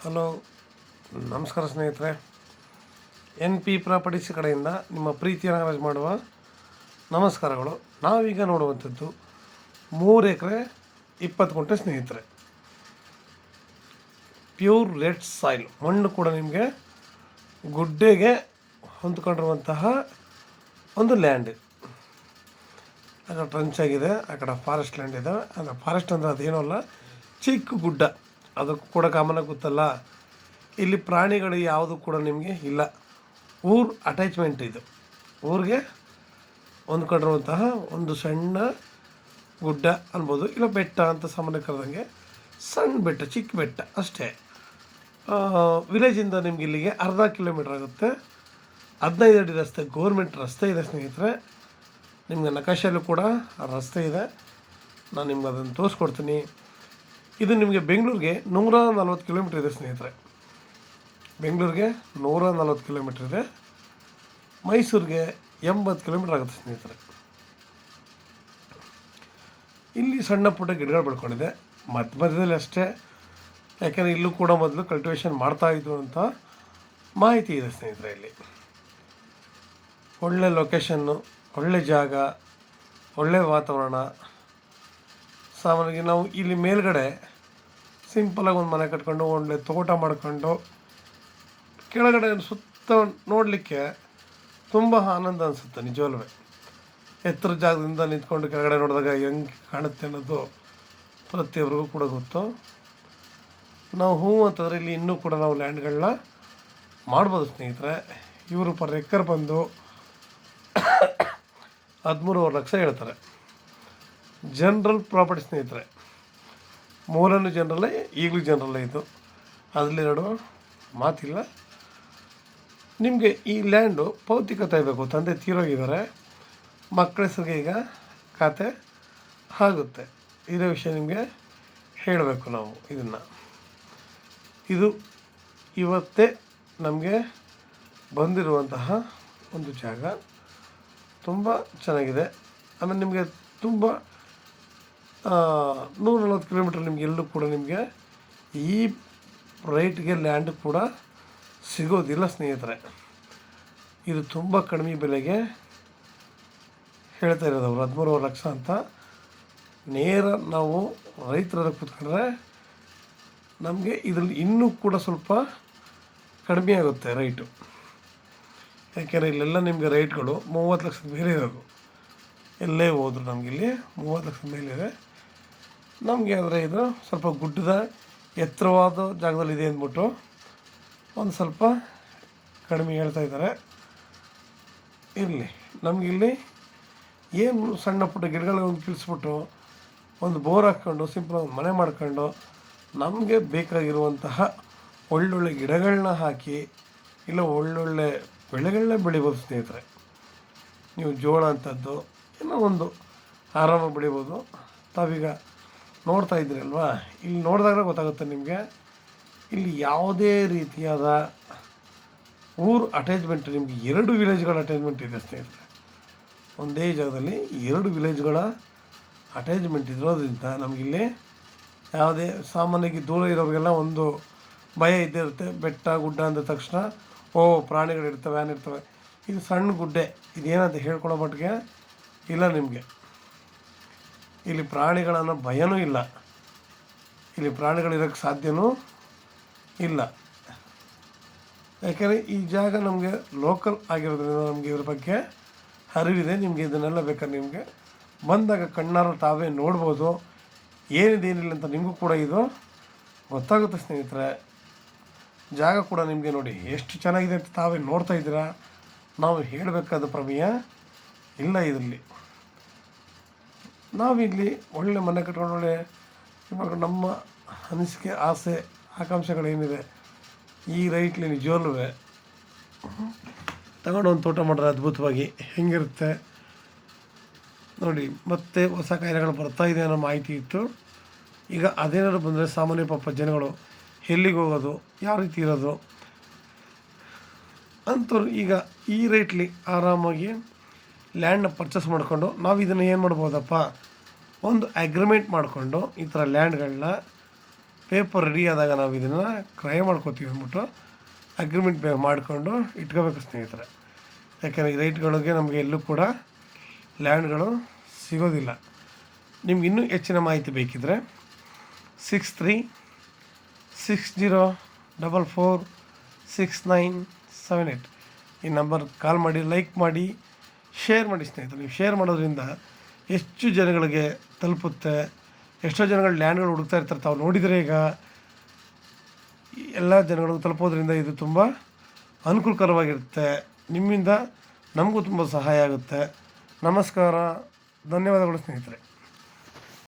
Hello, ನಮಸ್ಕಾರ ಸ್ನೇಹಿತರೆ. N P properties ಕಡೆಯಿಂದ ನಿಮ್ಮ ಪ್ರೀತಿಯನ್ನು ನಾಗರಾಜ್ ಮಾಡುವ ನಮಸ್ಕಾರಗಳು. ನಾವೀಗ ನೋಡುವಂಥದ್ದು 3 ಎಕರೆ 20 ಗುಂಟೆ ಸ್ನೇಹಿತರೆ. ಪ್ಯೂರ್ ರೆಡ್ ಸಾಯಿಲ್ ಮಣ್ಣು ಕೂಡ ನಿಮಗೆ ಗುಡ್ಡೆಗೆ ಹೊಂದ್ಕೊಂಡಿರುವಂತಹ ಒಂದು ಲ್ಯಾಂಡ್. ಆ ಕಡೆ ಟ್ರಂಚ್ ಆಗಿದೆ, ಆ ಕಡೆ ಫಾರೆಸ್ಟ್ ಲ್ಯಾಂಡ್ ಇದೆ. ಅಂದರೆ ಫಾರೆಸ್ಟ್ ಅಂದರೆ ಅದೇನೂ ಅಲ್ಲ, ಚಿಕ್ಕ ಗುಡ್ಡ. ಅದಕ್ಕೂ ಕೂಡ ಕಾಮನಾಗಿ ಗೊತ್ತಲ್ಲ, ಇಲ್ಲಿ ಪ್ರಾಣಿಗಳು ಯಾವುದು ಕೂಡ ನಿಮಗೆ ಇಲ್ಲ. ಊರು ಅಟ್ಯಾಚ್ಮೆಂಟ್ ಇದು. ಊರಿಗೆ ಹೊಂದ್ಕೊಂಡಿರುವಂತಹ ಒಂದು ಸಣ್ಣ ಗುಡ್ಡ ಅನ್ಬೋದು, ಇಲ್ಲ ಬೆಟ್ಟ ಅಂತ ಸಾಮಾನ್ಯ ಕರೆದಂಗೆ. ಸಣ್ಣ ಬೆಟ್ಟ, ಚಿಕ್ಕ ಬೆಟ್ಟ ಅಷ್ಟೇ. ವಿಲೇಜಿಂದ ನಿಮ್ಗೆ ಇಲ್ಲಿಗೆ ಅರ್ಧ ಕಿಲೋಮೀಟ್ರ್ ಆಗುತ್ತೆ. 15 ಅಡಿ ರಸ್ತೆ, ಗೋರ್ಮೆಂಟ್ ರಸ್ತೆ ಇದೆ ಸ್ನೇಹಿತರೆ. ನಿಮಗೆ ನಕಾಶೆಯಲ್ಲೂ ಕೂಡ ರಸ್ತೆ ಇದೆ, ನಾನು ನಿಮ್ಗೆ ಅದನ್ನು ತೋರಿಸ್ಕೊಡ್ತೀನಿ. ಇದು ನಿಮಗೆ ಬೆಂಗಳೂರಿಗೆ 140 ಕಿಲೋಮೀಟ್ರ್ ಇದೆ ಸ್ನೇಹಿತರೆ. ಬೆಂಗಳೂರಿಗೆ 140 ಕಿಲೋಮೀಟ್ರ್ ಇದೆ. ಮೈಸೂರಿಗೆ 80 ಕಿಲೋಮೀಟ್ರ್ ಆಗುತ್ತೆ ಸ್ನೇಹಿತರೆ. ಇಲ್ಲಿ ಸಣ್ಣ ಪುಟ್ಟ ಗಿಡಗಳು ಬೆಳ್ಕೊಂಡಿದೆ ಮಧ್ಯದಲ್ಲಿ ಅಷ್ಟೇ. ಯಾಕೆಂದರೆ ಇಲ್ಲೂ ಕೂಡ ಮೊದಲು ಕಲ್ಟಿವೇಷನ್ ಮಾಡ್ತಾಯಿದ್ರು ಅಂತ ಮಾಹಿತಿ ಇದೆ ಸ್ನೇಹಿತರೆ. ಇಲ್ಲಿ ಒಳ್ಳೆ ಲೊಕೇಶನ್ನು, ಒಳ್ಳೆ ಜಾಗ, ಒಳ್ಳೆ ವಾತಾವರಣ. ಸಾಮಾನ್ಯವಾಗಿ ನಾವು ಇಲ್ಲಿ ಮೇಲ್ಗಡೆ ಸಿಂಪಲಾಗಿ ಒಂದು ಮನೆ ಕಟ್ಕೊಂಡು ಒಳ್ಳೆ ತೋಟ ಮಾಡ್ಕೊಂಡು ಕೆಳಗಡೆ ಸುತ್ತ ನೋಡಲಿಕ್ಕೆ ತುಂಬ ಆನಂದ ಅನಿಸುತ್ತೆ ನಿಜವಲ್ಲೂ. ಎತ್ತರ ಜಾಗದಿಂದ ನಿಂತ್ಕೊಂಡು ಕೆಳಗಡೆ ನೋಡಿದಾಗ ಹೆಂಗೆ ಕಾಣುತ್ತೆ ಅನ್ನೋದು ಪ್ರತಿಯೊಬ್ಬರಿಗೂ ಕೂಡ ಗೊತ್ತು. ನಾವು ಅಂತಂದರೆ ಇಲ್ಲಿ ಇನ್ನೂ ಕೂಡ ನಾವು ಲ್ಯಾಂಡ್ಗಳನ್ನ ಮಾಡ್ಬೋದು ಸ್ನೇಹಿತರೆ. ಇವರು ಪರ್ ಎಕರ್ ಬಂದು 13.5 ಲಕ್ಷ ಹೇಳ್ತಾರೆ. ಜನರಲ್ ಪ್ರಾಪರ್ಟಿ ಸ್ನೇಹಿತರೆ, ಮೂಲನೂ ಜನರಲ್ಲೇ, ಈಗಲೂ ಜನರಲ್ಲೇ. ಇದು ಅದರಲ್ಲೆರಡು ಮಾತಿಲ್ಲ. ನಿಮಗೆ ಈ ಲ್ಯಾಂಡು ಭೌತಿಕ ತೆಗಿಬೇಕು, ತಂದೆ ತೀರೋಗಿದ್ದಾರೆ, ಮಕ್ಕಳ ಹೆಸರಿಗೆ ಈಗ ಖಾತೆ ಆಗುತ್ತೆ. ಇದೇ ವಿಷಯ ನಿಮಗೆ ಹೇಳಬೇಕು ನಾವು. ಇದು ಇವತ್ತೇ ನಮಗೆ ಬಂದಿರುವಂತಹ ಒಂದು ಜಾಗ. ತುಂಬ ಚೆನ್ನಾಗಿದೆ. ಆಮೇಲೆ ನಿಮಗೆ ತುಂಬ 140 ಕಿಲೋಮೀಟ್ರ್ ನಿಮಗೆ ಎಲ್ಲೂ ಕೂಡ ನಿಮಗೆ ಈ ರೈಟ್ಗೆ ಲ್ಯಾಂಡ್ ಕೂಡ ಸಿಗೋದಿಲ್ಲ ಸ್ನೇಹಿತರೆ. ಇದು ತುಂಬ ಕಡಿಮೆ ಬೆಲೆಗೆ ಹೇಳ್ತಾ ಇರೋದು ಅವರು, 13.5 ಲಕ್ಷ ಅಂತ. ನೇರ ನಾವು ರೈತರ ಕೂತ್ಕೊಂಡ್ರೆ ನಮಗೆ ಇದರಲ್ಲಿ ಇನ್ನೂ ಕೂಡ ಸ್ವಲ್ಪ ಕಡಿಮೆ ಆಗುತ್ತೆ ರೈಟು. ಯಾಕೆಂದರೆ ಇಲ್ಲೆಲ್ಲ ನಿಮಗೆ ರೈಟ್ಗಳು 30 ಲಕ್ಷದ ಮೇಲೆ ಇರೋದು. ಎಲ್ಲೇ ಹೋದ್ರು ನಮಗಿಲ್ಲಿ 30 ಲಕ್ಷದ ಮೇಲಿದೆ. ನಮಗೆ ಆದರೆ ಇದು ಸ್ವಲ್ಪ ಗುಡ್ಡದ ಎತ್ತರವಾದ ಜಾಗದಲ್ಲಿದೆ ಅಂದ್ಬಿಟ್ಟು ಒಂದು ಸ್ವಲ್ಪ ಕಡಿಮೆ ಹೇಳ್ತಾ ಇದ್ದಾರೆ. ಇರಲಿ, ನಮಗಿಲ್ಲಿ ಏನು ಸಣ್ಣ ಪುಟ್ಟ ಗಿಡಗಳನ್ನು ಕೀಳಿಸ್ಬಿಟ್ಟು ಒಂದು ಬೋರ್ ಹಾಕ್ಕೊಂಡು ಸಿಂಪಲ್ ಮನೆ ಮಾಡ್ಕೊಂಡು ನಮಗೆ ಬೇಕಾಗಿರುವಂತಹ ಒಳ್ಳೊಳ್ಳೆ ಗಿಡಗಳನ್ನ ಹಾಕಿ ಇಲ್ಲ ಒಳ್ಳೊಳ್ಳೆ ಬೆಳೆಗಳನ್ನ ಬೆಳಿಬೋದು ಸ್ನೇಹಿತರೆ. ನೀವು ಜೋಳ ಅಂಥದ್ದು ಏನೋ ಒಂದು ಆರಾಮಾಗಿ ಬೆಳಿಬೋದು. ತಾವೀಗ ನೋಡ್ತಾ ಇದ್ದೀರಲ್ವಾ, ಇಲ್ಲಿ ನೋಡಿದಾಗ ಗೊತ್ತಾಗುತ್ತೆ ನಿಮಗೆ. ಇಲ್ಲಿ ಯಾವುದೇ ರೀತಿಯಾದ ಊರು ಅಟ್ಯಾಚ್ಮೆಂಟ್, ನಿಮಗೆ 2 ವಿಲೇಜ್ಗಳ ಅಟ್ಯಾಚ್ಮೆಂಟ್ ಇದೆ ಸ್ನೇಹಿತರೆ. ಒಂದೇ ಜಾಗದಲ್ಲಿ 2 ವಿಲೇಜ್ಗಳ ಅಟ್ಯಾಚ್ಮೆಂಟ್ ಇರೋದ್ರಿಂದ ನಮಗಿಲ್ಲಿ ಯಾವುದೇ ಸಾಮಾನ್ಯವಾಗಿ ದೂರ ಇರೋರಿಗೆಲ್ಲ ಒಂದು ಭಯ ಇದ್ದೇ ಇರುತ್ತೆ. ಬೆಟ್ಟ ಗುಡ್ಡ ಅಂದ ತಕ್ಷಣ ಪ್ರಾಣಿಗಳಿರ್ತವೆ, ಏನಿರ್ತವೆ. ಇದು ಸಣ್ಣ ಗುಡ್ಡೆ, ಇದೇನಂತ ಹೇಳ್ಕೊಳ್ಳೋ ಮಟ್ಟಿಗೆ ಇಲ್ಲ ನಿಮಗೆ. ಇಲ್ಲಿ ಪ್ರಾಣಿಗಳನ್ನು ಭಯನೂ ಇಲ್ಲ, ಇಲ್ಲಿ ಪ್ರಾಣಿಗಳಿರೋಕ್ಕೆ ಸಾಧ್ಯವೂ ಇಲ್ಲ. ಯಾಕೆಂದರೆ ಈ ಜಾಗ ನಮಗೆ ಲೋಕಲ್ ಆಗಿರೋದ್ರಿಂದ ನಮಗೆ ಇದ್ರ ಬಗ್ಗೆ ಅರಿವಿದೆ. ನಿಮಗೆ ಇದನ್ನೆಲ್ಲ ಬೇಕಾದ್ರೆ ನಿಮಗೆ ಬಂದಾಗ ಕಣ್ಣಾರ ತಾವೇ ನೋಡ್ಬೋದು, ಏನಿಲ್ಲ ಅಂತ ನಿಮಗೂ ಕೂಡ ಇದು ಗೊತ್ತಾಗುತ್ತೆ ಸ್ನೇಹಿತರೆ. ಜಾಗ ಕೂಡ ನಿಮಗೆ ನೋಡಿ ಎಷ್ಟು ಚೆನ್ನಾಗಿದೆ ಅಂತ ತಾವೇ ನೋಡ್ತಾ ಇದ್ದೀರಾ. ನಾವು ಹೇಳಬೇಕಾದ ಪ್ರಮೇಯ ಇಲ್ಲ ಇದರಲ್ಲಿ. ನಾವಿಲ್ಲಿ ಒಳ್ಳೆ ಮನೆ ಕಟ್ಕೊಂಡು ಒಳ್ಳೆ ಇವಾಗ ನಮ್ಮ ಅನಿಸಿಕೆ, ಆಸೆ, ಆಕಾಂಕ್ಷೆಗಳೇನಿದೆ ಈ ರೈಟ್ಲಿ ನಿಜವಲ್ಲೂ ತಗೊಂಡು ಒಂದು ತೋಟ ಮಾಡಿದ್ರೆ ಅದ್ಭುತವಾಗಿ ಹೆಂಗಿರುತ್ತೆ ನೋಡಿ. ಮತ್ತೆ ಹೊಸ ಕಾಯಿಲೆಗಳು ಬರ್ತಾ ಇದೆ ಅನ್ನೋ ಮಾಹಿತಿ ಇತ್ತು. ಈಗ ಅದೇನಾದ್ರು ಬಂದರೆ ಸಾಮಾನ್ಯ ಪಾಪ ಜನಗಳು ಎಲ್ಲಿಗೆ ಹೋಗೋದು, ಯಾವ ರೀತಿ ಇರೋದು ಅಂಥವ್ರು ಈಗ ಈ ರೈಟ್ಲಿ ಆರಾಮಾಗಿ ಲ್ಯಾಂಡ್ನ ಪರ್ಚೇಸ್ ಮಾಡಿಕೊಂಡು ನಾವು ಇದನ್ನು ಏನು ಮಾಡ್ಬೋದಪ್ಪ, ಒಂದು ಅಗ್ರಿಮೆಂಟ್ ಮಾಡಿಕೊಂಡು ಈ ಥರ ಲ್ಯಾಂಡ್ಗಳನ್ನ ಪೇಪರ್ ರೆಡಿ ಆದಾಗ ನಾವು ಇದನ್ನು ಕ್ರಯ ಮಾಡ್ಕೋತೀವಿ ಅಂದ್ಬಿಟ್ಟು ಅಗ್ರಿಮೆಂಟ್ ಮಾಡಿಕೊಂಡು ಇಟ್ಕೋಬೇಕು ಸ್ನೇಹಿತರೆ. ಯಾಕೆಂದರೆ ಈ ರೈಟ್ಗಳಿಗೆ ನಮಗೆ ಎಲ್ಲೂ ಕೂಡ ಲ್ಯಾಂಡ್ಗಳು ಸಿಗೋದಿಲ್ಲ. ನಿಮ್ಗೆ ಇನ್ನೂ ಹೆಚ್ಚಿನ ಮಾಹಿತಿ ಬೇಕಿದ್ದರೆ 6360446978 ಈ ನಂಬರ್ ಕಾಲ್ ಮಾಡಿ, ಲೈಕ್ ಮಾಡಿ, ಶೇರ್ ಮಾಡಿ ಸ್ನೇಹಿತರೆ. ನೀವು ಶೇರ್ ಮಾಡೋದ್ರಿಂದ ಎಷ್ಟು ಜನಗಳಿಗೆ ತಲುಪುತ್ತೆ. ಎಷ್ಟೋ ಜನಗಳು ಲ್ಯಾಂಡ್ಗಳು ಹುಡುಕ್ತಾ ಇರ್ತಾರೆ, ತಾವು ನೋಡಿದರೆ ಈಗ ಎಲ್ಲ ಜನಗಳಿಗೂ ತಲುಪೋದ್ರಿಂದ ಇದು ತುಂಬ ಅನುಕೂಲಕರವಾಗಿರುತ್ತೆ. ನಿಮ್ಮಿಂದ ನಮಗೂ ತುಂಬ ಸಹಾಯ ಆಗುತ್ತೆ. ನಮಸ್ಕಾರ, ಧನ್ಯವಾದಗಳು ಸ್ನೇಹಿತರೆ.